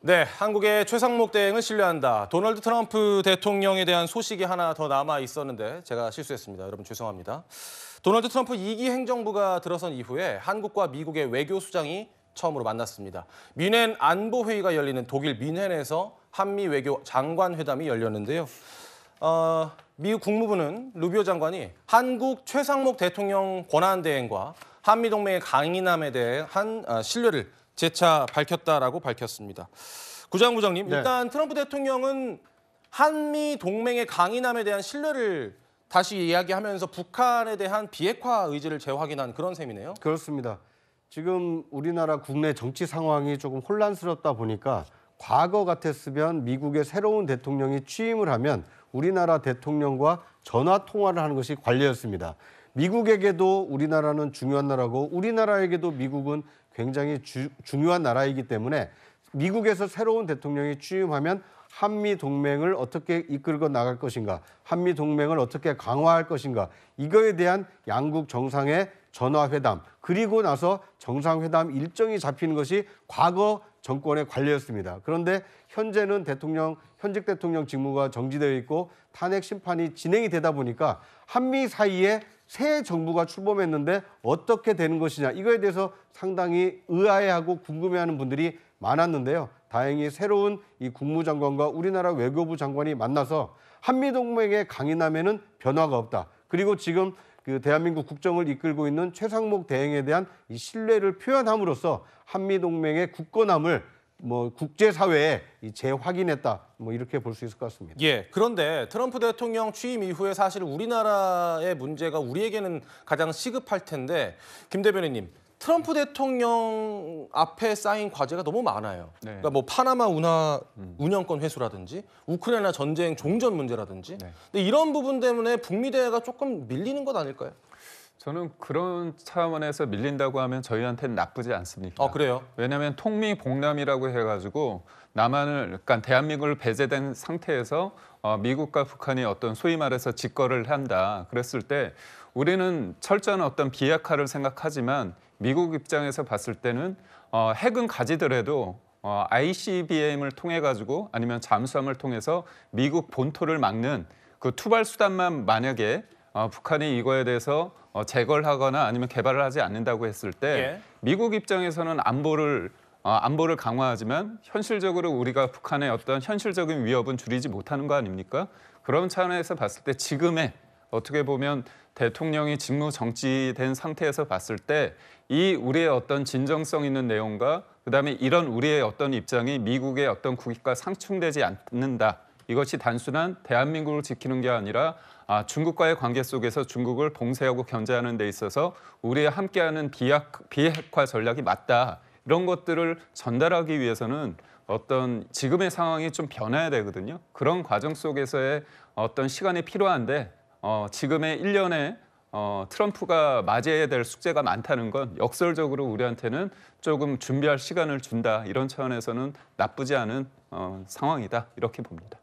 네, 한국의 최상목 대행을 신뢰한다. 도널드 트럼프 대통령에 대한 소식이 하나 더 남아 있었는데 제가 실수했습니다. 여러분 죄송합니다. 도널드 트럼프 2기 행정부가 들어선 이후에 한국과 미국의 외교수장이 처음으로 만났습니다. 뮌헨 안보회의가 열리는 독일 뮌헨에서 한미 외교 장관 회담이 열렸는데요. 미국 국무부는 루비오 장관이 한국 최상목 대통령 권한대행과 한미동맹의 강인함에 대한 신뢰를 재차 밝혔다라고 밝혔습니다. 구장부장님, 네. 일단 트럼프 대통령은 한미 동맹의 강인함에 대한 신뢰를 다시 이야기하면서 북한에 대한 비핵화 의지를 재확인한 그런 셈이네요. 그렇습니다. 지금 우리나라 국내 정치 상황이 조금 혼란스럽다 보니까 과거 같았으면 미국의 새로운 대통령이 취임을 하면 우리나라 대통령과 전화 통화를 하는 것이 관례였습니다. 미국에게도 우리나라는 중요한 나라고 우리나라에게도 미국은 굉장히 중요한 나라이기 때문에 미국에서 새로운 대통령이 취임하면 한미 동맹을 어떻게 이끌고 나갈 것인가, 한미 동맹을 어떻게 강화할 것인가, 이거에 대한 양국 정상의 전화회담, 그리고 나서 정상회담 일정이 잡히는 것이 과거 정권의 관례였습니다. 그런데 현재는 현직 대통령 직무가 정지되어 있고 탄핵 심판이 진행이 되다 보니까 한미 사이에 새 정부가 출범했는데 어떻게 되는 것이냐, 이거에 대해서 상당히 의아해하고 궁금해하는 분들이 많았는데요. 다행히 새로운 이 국무장관과 우리나라 외교부 장관이 만나서 한미동맹의 강인함에는 변화가 없다. 그리고 지금 그 대한민국 국정을 이끌고 있는 최상목 대행에 대한 이 신뢰를 표현함으로써 한미동맹의 굳건함을 국제사회에 재확인했다. 이렇게 볼 수 있을 것 같습니다. 예, 그런데 트럼프 대통령 취임 이후에 사실 우리나라의 문제가 우리에게는 가장 시급할 텐데 김 대변인님, 트럼프 대통령 앞에 쌓인 과제가 너무 많아요. 네. 그러니까 파나마 운영권 회수라든지 우크라이나 전쟁 종전 문제라든지. 네. 근데 이런 부분 때문에 북미 대화가 조금 밀리는 것 아닐까요? 저는 그런 차원에서 밀린다고 하면 저희한테는 나쁘지 않습니다. 그래요? 왜냐하면 통미봉남이라고 해가지고 그러니까 대한민국을 배제된 상태에서 미국과 북한이 어떤 소위 말해서 직거래를 한다. 그랬을 때 우리는 철저한 어떤 비핵화를 생각하지만 미국 입장에서 봤을 때는 핵은 가지더라도 ICBM을 통해 가지고 아니면 잠수함을 통해서 미국 본토를 막는 그 투발 수단만 만약에 북한이 이거에 대해서 제거를 하거나 아니면 개발을 하지 않는다고 했을 때 예. 미국 입장에서는 안보를 강화하지만 현실적으로 우리가 북한의 어떤 현실적인 위협은 줄이지 못하는 거 아닙니까? 그런 차원에서 봤을 때 지금의 어떻게 보면 대통령이 직무 정지된 상태에서 봤을 때 이 우리의 어떤 진정성 있는 내용과 그다음에 이런 우리의 어떤 입장이 미국의 어떤 국익과 상충되지 않는다. 이것이 단순한 대한민국을 지키는 게 아니라 중국과의 관계 속에서 중국을 봉쇄하고 견제하는 데 있어서 우리의 함께하는 비핵화 전략이 맞다. 이런 것들을 전달하기 위해서는 어떤 지금의 상황이 좀 변해야 되거든요. 그런 과정 속에서의 어떤 시간이 필요한데 지금의 1년에 트럼프가 맞이해야 될 숙제가 많다는 건 역설적으로 우리한테는 조금 준비할 시간을 준다. 이런 차원에서는 나쁘지 않은 상황이다. 이렇게 봅니다.